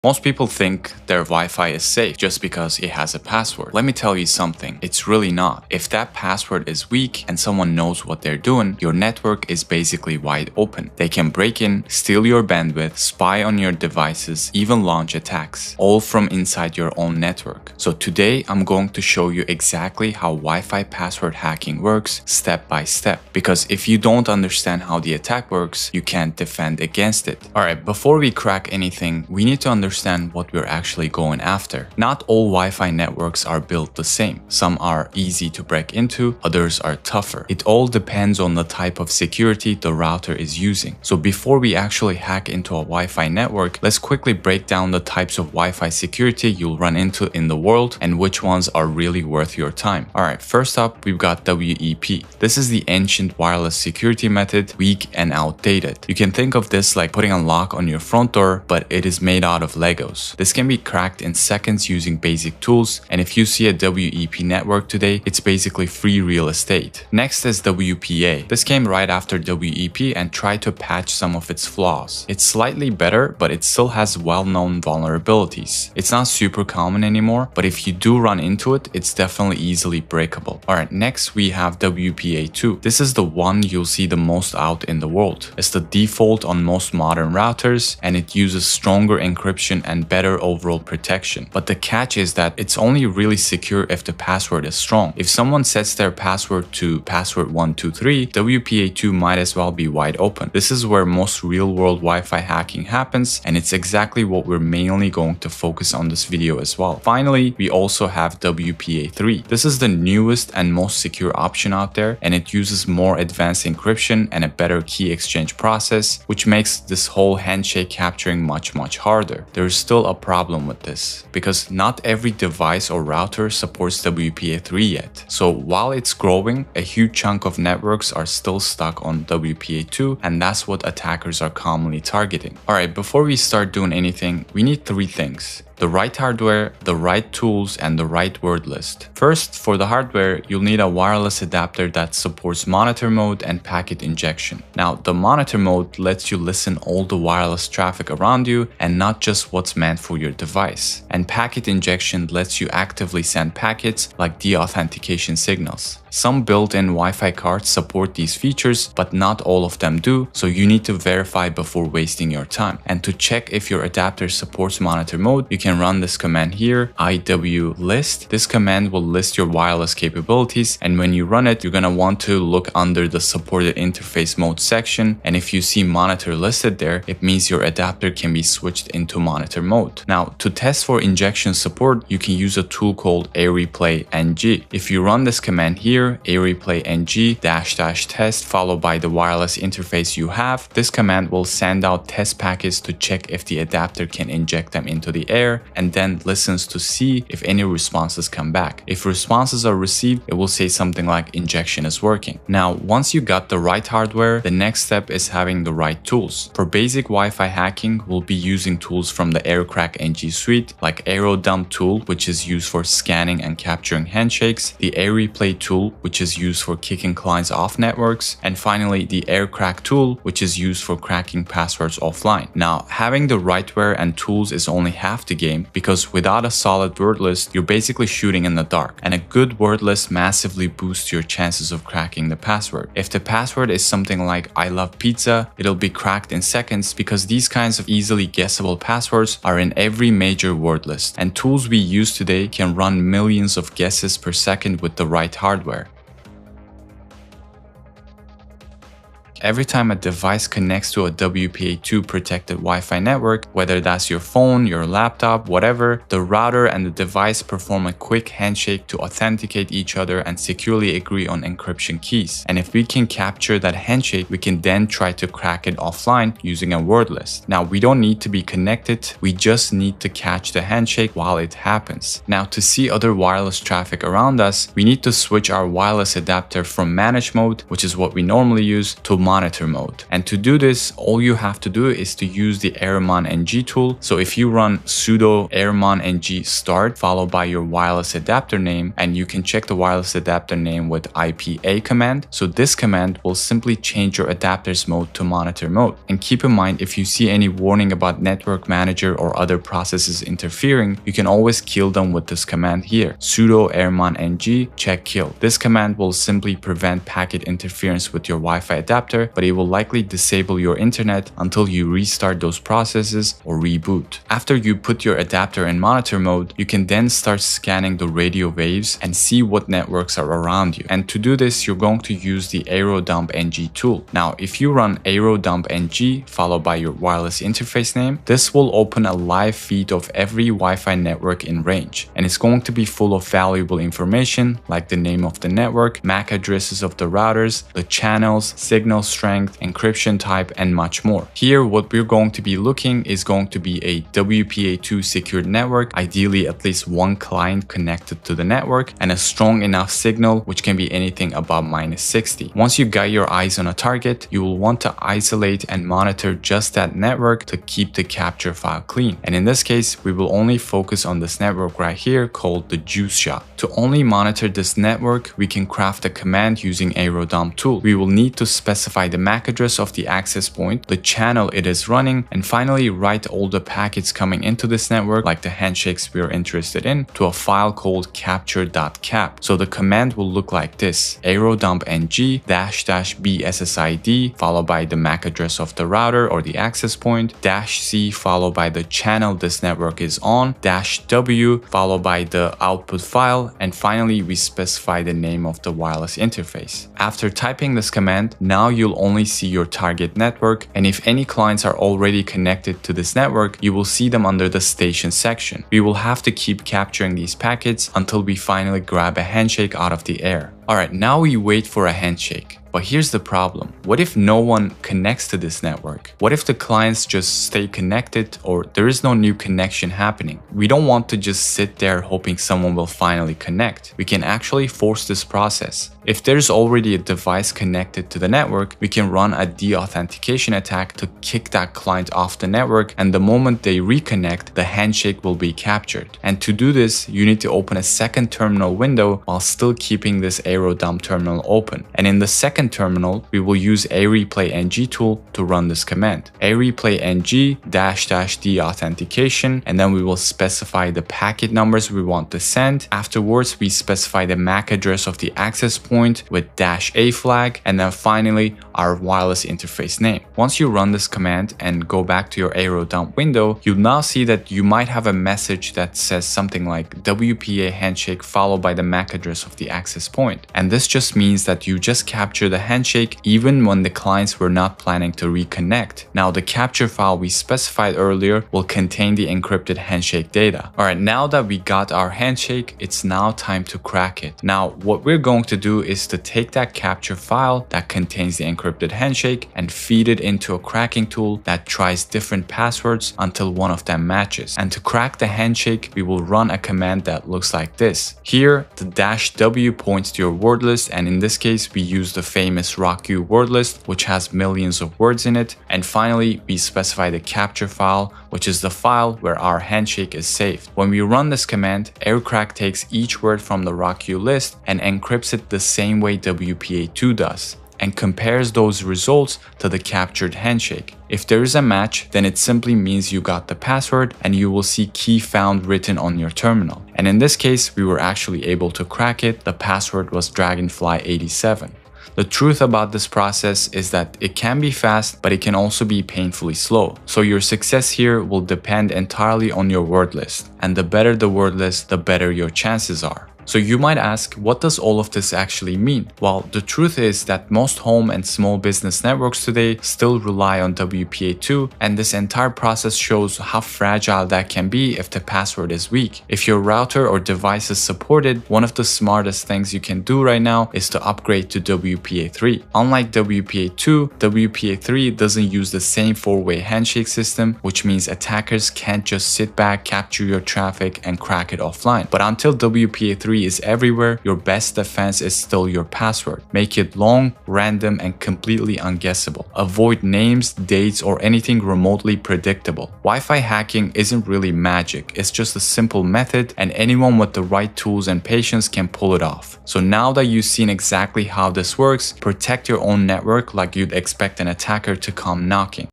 Most people think their Wi-Fi is safe just because it has a password. Let me tell you something, it's really not. If that password is weak and someone knows what they're doing, your network is basically wide open. They can break in, steal your bandwidth, spy on your devices, even launch attacks, all from inside your own network. So today I'm going to show you exactly how Wi-Fi password hacking works step by step. Because if you don't understand how the attack works, you can't defend against it. Alright, before we crack anything, we need to understand what we're actually going after. Not all Wi-Fi networks are built the same. Some are easy to break into, others are tougher. It all depends on the type of security the router is using. So before we actually hack into a Wi-Fi network, let's quickly break down the types of Wi-Fi security you'll run into in the world and which ones are really worth your time. Alright, first up, we've got WEP. This is the ancient wireless security method, weak and outdated. You can think of this like putting a lock on your front door, but it is made out of Legos. This can be cracked in seconds using basic tools, and if you see a WEP network today, it's basically free real estate. Next is WPA. This came right after WEP and tried to patch some of its flaws. It's slightly better, but it still has well-known vulnerabilities. It's not super common anymore, but if you do run into it, it's definitely easily breakable. Alright, next we have WPA2. This is the one you'll see the most out in the world. It's the default on most modern routers, and it uses stronger encryption and better overall protection. But the catch is that it's only really secure if the password is strong. If someone sets their password to password 123, WPA2 might as well be wide open. This is where most real-world Wi-Fi hacking happens, and it's exactly what we're mainly going to focus on this video as well. Finally, we also have WPA3. This is the newest and most secure option out there, and it uses more advanced encryption and a better key exchange process, which makes this whole handshake capturing much harder. There's still a problem with this because not every device or router supports WPA3 yet. So while it's growing, a huge chunk of networks are still stuck on WPA2, and that's what attackers are commonly targeting. Alright, before we start doing anything, we need three things: the right hardware, the right tools, and the right word list. First, for the hardware, you'll need a wireless adapter that supports monitor mode and packet injection. Now, the monitor mode lets you listen all the wireless traffic around you and not just what's meant for your device. And packet injection lets you actively send packets like deauthentication signals. Some built-in Wi-Fi cards support these features, but not all of them do, so you need to verify before wasting your time. And to check if your adapter supports monitor mode, you can run this command here, iwlist. This command will list your wireless capabilities, and when you run it, you're gonna want to look under the supported interface mode section, and if you see monitor listed there, it means your adapter can be switched into monitor mode. Now, to test for injection support, you can use a tool called areplay ng. If you run this command here, areplay ng --test followed by the wireless interface you have, this command will send out test packets to check if the adapter can inject them into the air, and then listens to see if any responses come back. If responses are received, it will say something like injection is working. Now, once you got the right hardware, the next step is having the right tools. For basic Wi-Fi hacking, we'll be using tools from the AirCrack NG suite, like AeroDump tool, which is used for scanning and capturing handshakes, the areplay tool, which is used for kicking clients off networks, and finally the AirCrack tool, which is used for cracking passwords offline. Now, having the rightware and tools is only half the game, because without a solid word list, you're basically shooting in the dark, and a good word list massively boosts your chances of cracking the password. If the password is something like I love pizza, it'll be cracked in seconds, because these kinds of easily guessable passwords are in every major word list, and tools we use today can run millions of guesses per second with the right hardware. Every time a device connects to a WPA2 protected Wi-Fi network, whether that's your phone, your laptop, whatever, the router and the device perform a quick handshake to authenticate each other and securely agree on encryption keys. And if we can capture that handshake, we can then try to crack it offline using a word list. Now, we don't need to be connected, we just need to catch the handshake while it happens. Now, to see other wireless traffic around us, we need to switch our wireless adapter from manage mode, which is what we normally use, to monitor mode. And to do this, all you have to do is to use the airmon-ng tool. So if you run sudo airmon-ng start followed by your wireless adapter name, and you can check the wireless adapter name with IPA command. So this command will simply change your adapter's mode to monitor mode. And keep in mind, if you see any warning about network manager or other processes interfering, you can always kill them with this command here, sudo airmon-ng check kill. This command will simply prevent packet interference with your Wi-Fi adapter, but it will likely disable your internet until you restart those processes or reboot. After you put your adapter in monitor mode, you can then start scanning the radio waves and see what networks are around you. And to do this, you're going to use the aerodump-ng tool. Now, if you run aerodump-ng followed by your wireless interface name, this will open a live feed of every Wi-Fi network in range. And it's going to be full of valuable information like the name of the network, MAC addresses of the routers, the channels, signal strength, encryption type, and much more. Here, what we're going to be looking is going to be a WPA2 secured network, ideally at least one client connected to the network, and a strong enough signal, which can be anything above -60. Once you got your eyes on a target, you will want to isolate and monitor just that network to keep the capture file clean. And in this case, we will only focus on this network right here called the juice shot. To only monitor this network, we can craft a command using aerodump tool. We will need to specify the MAC address of the access point, the channel it is running, and finally write all the packets coming into this network, like the handshakes we are interested in, to a file called capture.cap. So the command will look like this, aerodump-ng --bssid followed by the MAC address of the router or the access point, -c followed by the channel this network is on, -w followed by the output file, and finally we specify the name of the wireless interface. After typing this command, now you'll only see your target network, and if any clients are already connected to this network, you will see them under the station section. We will have to keep capturing these packets until we finally grab a handshake out of the air. Alright, now we wait for a handshake. But here's the problem. What if no one connects to this network? What if the clients just stay connected or there is no new connection happening? We don't want to just sit there hoping someone will finally connect. We can actually force this process. If there's already a device connected to the network, we can run a deauthentication attack to kick that client off the network, and the moment they reconnect, the handshake will be captured. And to do this, you need to open a second terminal window while still keeping this aerodump terminal open. And in the second terminal, we will use areplay-ng tool to run this command. areplay-ng --deauthentication, and then we will specify the packet numbers we want to send. Afterwards, we specify the MAC address of the access point with -a flag, and then finally our wireless interface name. Once you run this command and go back to your aerodump window, you'll now see that you might have a message that says something like WPA handshake followed by the MAC address of the access point. And this just means that you just capture the handshake even when the clients were not planning to reconnect. Now the capture file we specified earlier will contain the encrypted handshake data. Alright, now that we got our handshake, it's now time to crack it. Now what we're going to do is to take that capture file that contains the encrypted handshake and feed it into a cracking tool that tries different passwords until one of them matches. And to crack the handshake, we will run a command that looks like this. Here, the -w points to your word list, and in this case, we use the famous RockU word list, which has millions of words in it. And finally, we specify the capture file, which is the file where our handshake is saved. When we run this command, aircrack takes each word from the RockU list and encrypts it the same way WPA2 does, and compares those results to the captured handshake. If there is a match, then it simply means you got the password and you will see key found written on your terminal. And in this case, we were actually able to crack it. The password was Dragonfly87. The truth about this process is that it can be fast, but it can also be painfully slow. So your success here will depend entirely on your word list. And the better the word list, the better your chances are. So you might ask, what does all of this actually mean? Well, the truth is that most home and small business networks today still rely on WPA2, and this entire process shows how fragile that can be if the password is weak. If your router or device is supported, one of the smartest things you can do right now is to upgrade to WPA3. Unlike WPA2, WPA3 doesn't use the same four-way handshake system, which means attackers can't just sit back, capture your traffic, and crack it offline. But until WPA3 memory is everywhere, your best defense is still your password. Make it long, random, and completely unguessable. Avoid names, dates, or anything remotely predictable. Wi-Fi hacking isn't really magic, it's just a simple method, and anyone with the right tools and patience can pull it off. So now that you've seen exactly how this works, protect your own network like you'd expect an attacker to come knocking.